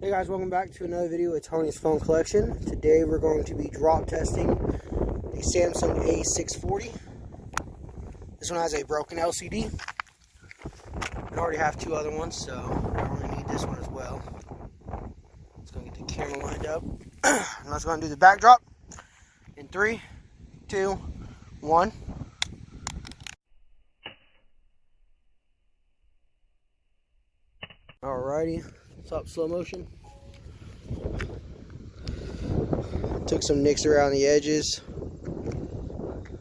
Hey guys, welcome back to another video with Tony's Phone Collection. Today we're going to be drop testing the Samsung A640. This one has a broken LCD. I already have two other ones, so I don't really need this one as well. Let's go get the camera lined up. And let's go and do the backdrop in 3, 2, 1. Alrighty. Top slow motion. Took some nicks around the edges.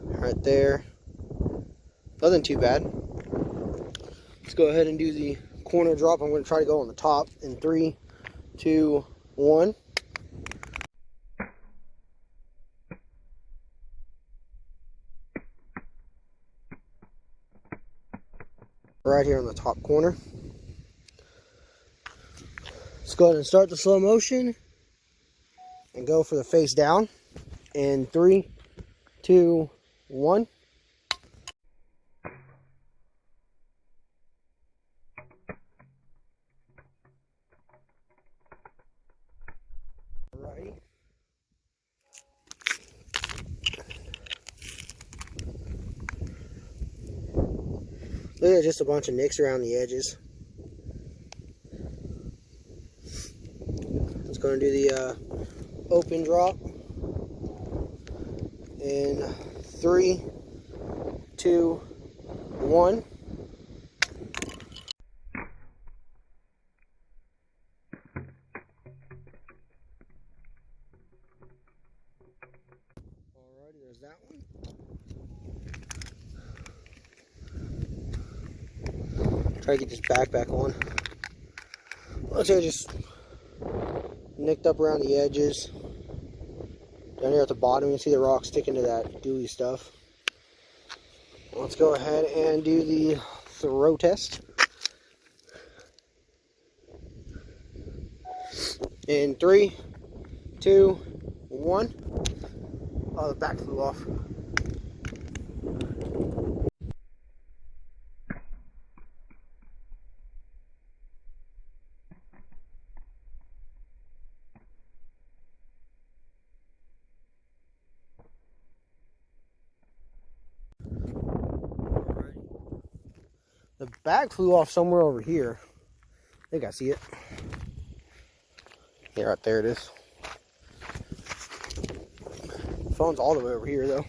Right there. Nothing too bad. Let's go ahead and do the corner drop. I'm going to try to go on the top in 3, 2, 1. Right here on the top corner. Let's go ahead and start the slow motion and go for the face down in 3, 2, 1. Alrighty. Look at just a bunch of nicks around the edges. Going to do the open drop in 3, 2, 1. Alrighty, there's that one. Try to get this back on. Let's say just nicked up around the edges. Down here at the bottom, you can see the rock sticking to that gooey stuff. Let's go ahead and do the throw test. In 3, 2, 1. Oh, the back flew off. The bag flew off somewhere over here. I think I see it. Yeah, right there it is. The phone's all the way over here though.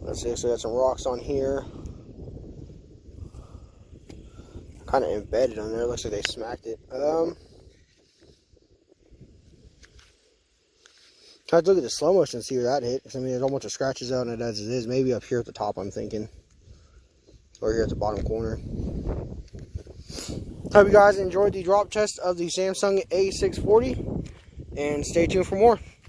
Let's see, so got some rocks on here. Kind of embedded on there. Looks like they smacked it. Try to look at the slow motion and see where that hit. I mean, there's a bunch of scratches out on it as it is. Maybe up here at the top, I'm thinking. Or here at the bottom corner. Hope you guys enjoyed the drop test of the Samsung A640. And stay tuned for more.